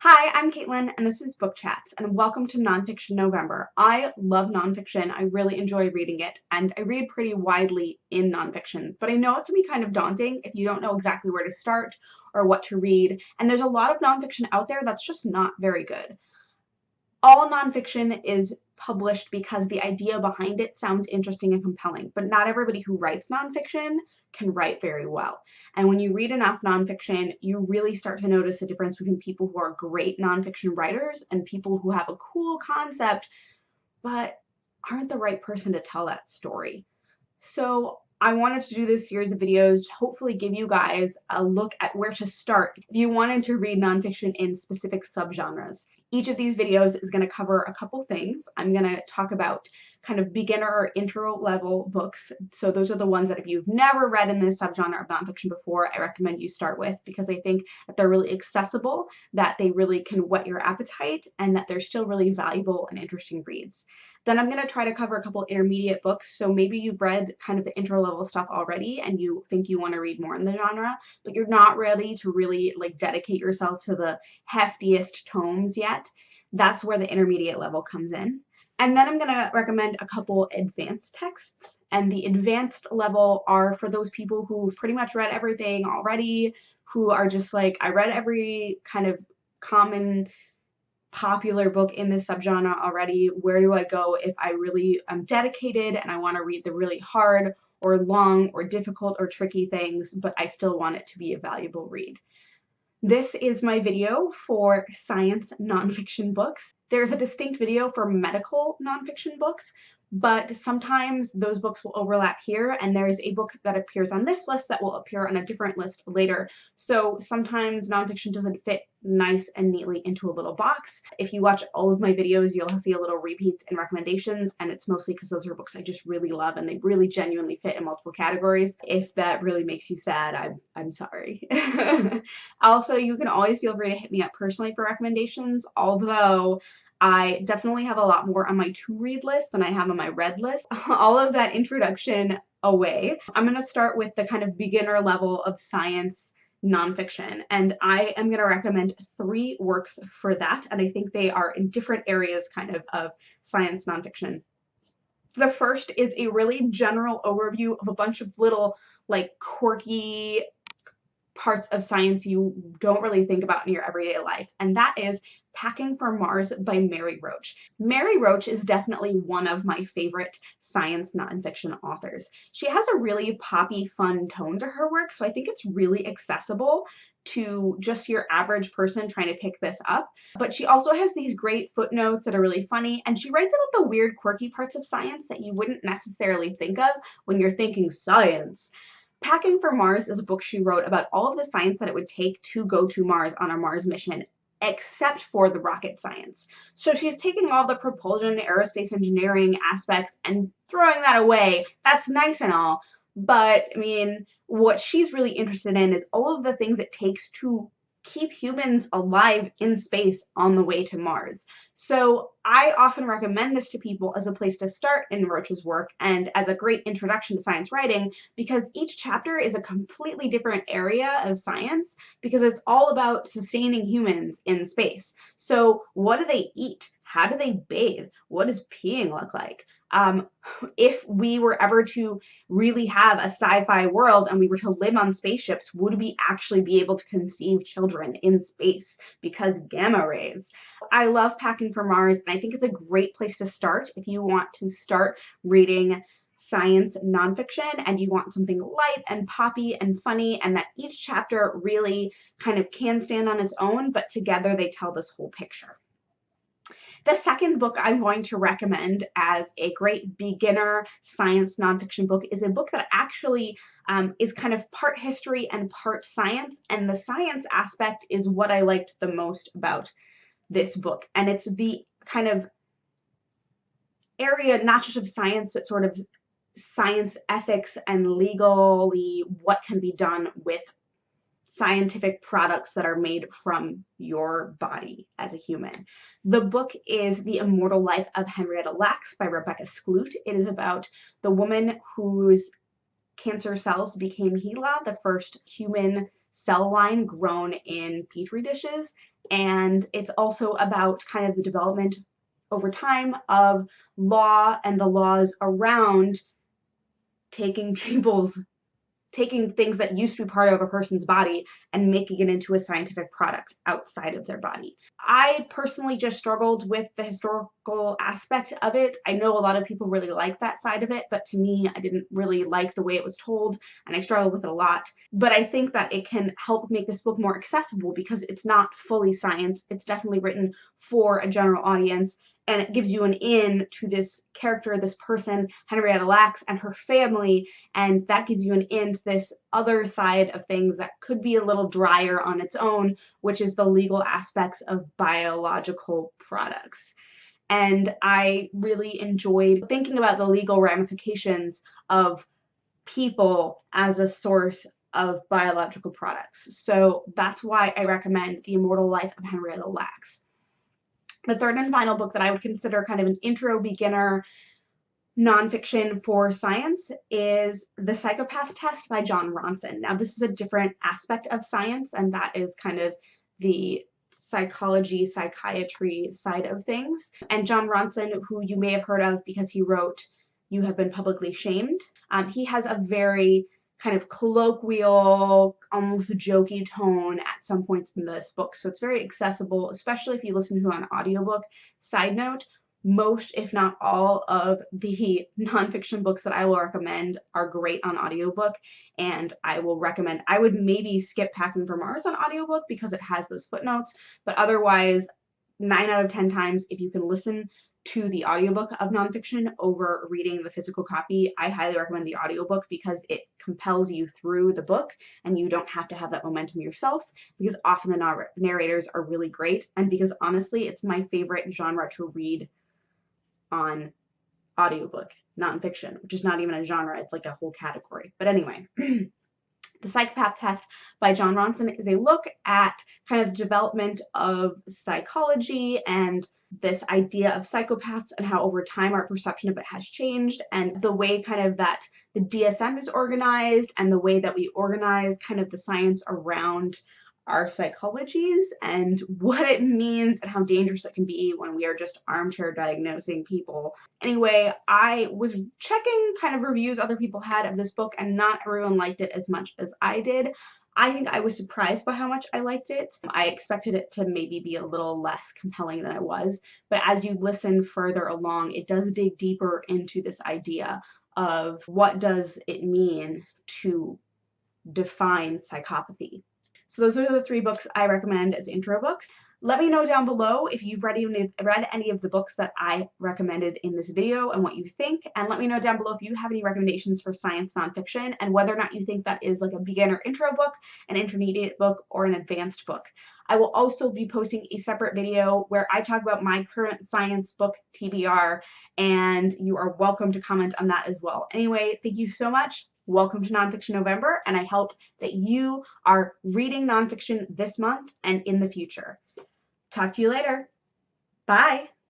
Hi, I'm Caitlin, and this is Book Chats, and welcome to Nonfiction November. I love nonfiction. I really enjoy reading it, and I read pretty widely in nonfiction, but I know it can be kind of daunting if you don't know exactly where to start or what to read, and there's a lot of nonfiction out there that's just not very good. All nonfiction is published because the idea behind it sounds interesting and compelling, but not everybody who writes nonfiction can write very well. And when you read enough nonfiction, you really start to notice the difference between people who are great nonfiction writers and people who have a cool concept, but aren't the right person to tell that story. So I wanted to do this series of videos to hopefully give you guys a look at where to start if you wanted to read nonfiction in specific subgenres. Each of these videos is going to cover a couple things. I'm going to talk about kind of beginner or intro level books. So those are the ones that if you've never read in this subgenre of nonfiction before, I recommend you start with because I think that they're really accessible, that they really can whet your appetite, and that they're still really valuable and interesting reads. Then I'm going to try to cover a couple intermediate books. So maybe you've read kind of the intro level stuff already and you think you want to read more in the genre, but you're not ready to really like dedicate yourself to the heftiest tomes yet. That's where the intermediate level comes in. And then I'm going to recommend a couple advanced texts. And the advanced level are for those people who've pretty much read everything already, who are just like, I read every kind of common popular book in this subgenre already. Where do I go if I really am dedicated and I want to read the really hard or long or difficult or tricky things, but I still want it to be a valuable read? This is my video for science nonfiction books. There's a distinct video for medical nonfiction books, but sometimes those books will overlap here, and there's a book that appears on this list that will appear on a different list later. So sometimes nonfiction doesn't fit nice and neatly into a little box. If you watch all of my videos, you'll see a little repeats and recommendations, and it's mostly because those are books I just really love and they really genuinely fit in multiple categories. If that really makes you sad, I'm sorry. Also, you can always feel free to hit me up personally for recommendations, although I definitely have a lot more on my to-read list than I have on my read list. All of that introduction away, I'm going to start with the kind of beginner level of science nonfiction, and I am going to recommend 3 works for that, and I think they are in different areas kind of science nonfiction. The first is a really general overview of a bunch of little like quirky parts of science you don't really think about in your everyday life, and that is Packing for Mars by Mary Roach. Mary Roach is definitely one of my favorite science nonfiction authors. She has a really poppy, fun tone to her work, so I think it's really accessible to just your average person trying to pick this up. But she also has these great footnotes that are really funny, and she writes about the weird, quirky parts of science that you wouldn't necessarily think of when you're thinking science. Packing for Mars is a book she wrote about all of the science that it would take to go to Mars on a Mars mission, except for the rocket science. So she's taking all the propulsion, aerospace engineering aspects and throwing that away. That's nice and all, but I mean, what she's really interested in is all of the things it takes to keep humans alive in space on the way to Mars. So I often recommend this to people as a place to start in Roach's work and as a great introduction to science writing, because each chapter is a completely different area of science because it's all about sustaining humans in space. So what do they eat? How do they bathe? What does peeing look like? If we were ever to really have a sci-fi world and we were to live on spaceships, would we actually be able to conceive children in space because gamma rays? I love Packing for Mars, and I think it's a great place to start if you want to start reading science nonfiction and you want something light and poppy and funny, and that each chapter really kind of can stand on its own, but together they tell this whole picture. The second book I'm going to recommend as a great beginner science nonfiction book is a book that actually is kind of part history and part science, and the science aspect is what I liked the most about this book. And it's the kind of area not just of science, but sort of science ethics and legally what can be done with scientific products that are made from your body as a human. The book is The Immortal Life of Henrietta by Rebecca Skloot. It is about the woman whose cancer cells became HeLa, the first human cell line grown in petri dishes, and it's also about kind of the development over time of law and the laws around taking things that used to be part of a person's body and making it into a scientific product outside of their body. I personally just struggled with the historical aspect of it. I know a lot of people really like that side of it, but to me, I didn't really like the way it was told, and I struggled with it a lot. But I think that it can help make this book more accessible because it's not fully science. It's definitely written for a general audience, and it gives you an in to this character, this person, Henrietta Lacks, and her family, and that gives you an in to this other side of things that could be a little drier on its own, which is the legal aspects of biological products. And I really enjoyed thinking about the legal ramifications of people as a source of biological products. So that's why I recommend The Immortal Life of Henrietta Lacks. The third and final book that I would consider kind of an intro beginner nonfiction for science is The Psychopath Test by Jon Ronson. Now, this is a different aspect of science, and that is kind of the psychology, psychiatry side of things. And Jon Ronson, who you may have heard of because he wrote You Have Been Publicly Shamed, he has a very kind of colloquial, almost jokey tone at some points in this book. So it's very accessible, especially if you listen to an audiobook. Side note, most, if not all, of the nonfiction books that I will recommend are great on audiobook, and I would maybe skip Packing for Mars on audiobook because it has those footnotes, but otherwise, 9 out of 10 times, if you can listen to the audiobook of nonfiction over reading the physical copy, I highly recommend the audiobook because it compels you through the book and you don't have to have that momentum yourself, because often the narrators are really great, and because honestly, it's my favorite genre to read on audiobook, nonfiction, which is not even a genre, it's like a whole category. But anyway, The Psychopath Test by Jon Ronson is a look at kind of development of psychology and this idea of psychopaths and how over time our perception of it has changed, and the way kind of that the DSM is organized and the way that we organize kind of the science around our psychologies and what it means and how dangerous it can be when we are just armchair diagnosing people. Anyway, I was checking kind of reviews other people had of this book, and not everyone liked it as much as I did. I think I was surprised by how much I liked it. I expected it to maybe be a little less compelling than it was, but as you listen further along, it does dig deeper into this idea of what does it mean to define psychopathy. So those are the 3 books I recommend as intro books. Let me know down below if you've read any of the books that I recommended in this video and what you think, and let me know down below if you have any recommendations for science nonfiction and whether or not you think that is like a beginner intro book, an intermediate book, or an advanced book. I will also be posting a separate video where I talk about my current science book TBR, and you are welcome to comment on that as well. Anyway, thank you so much. Welcome to Nonfiction November, and I hope that you are reading nonfiction this month and in the future. Talk to you later. Bye.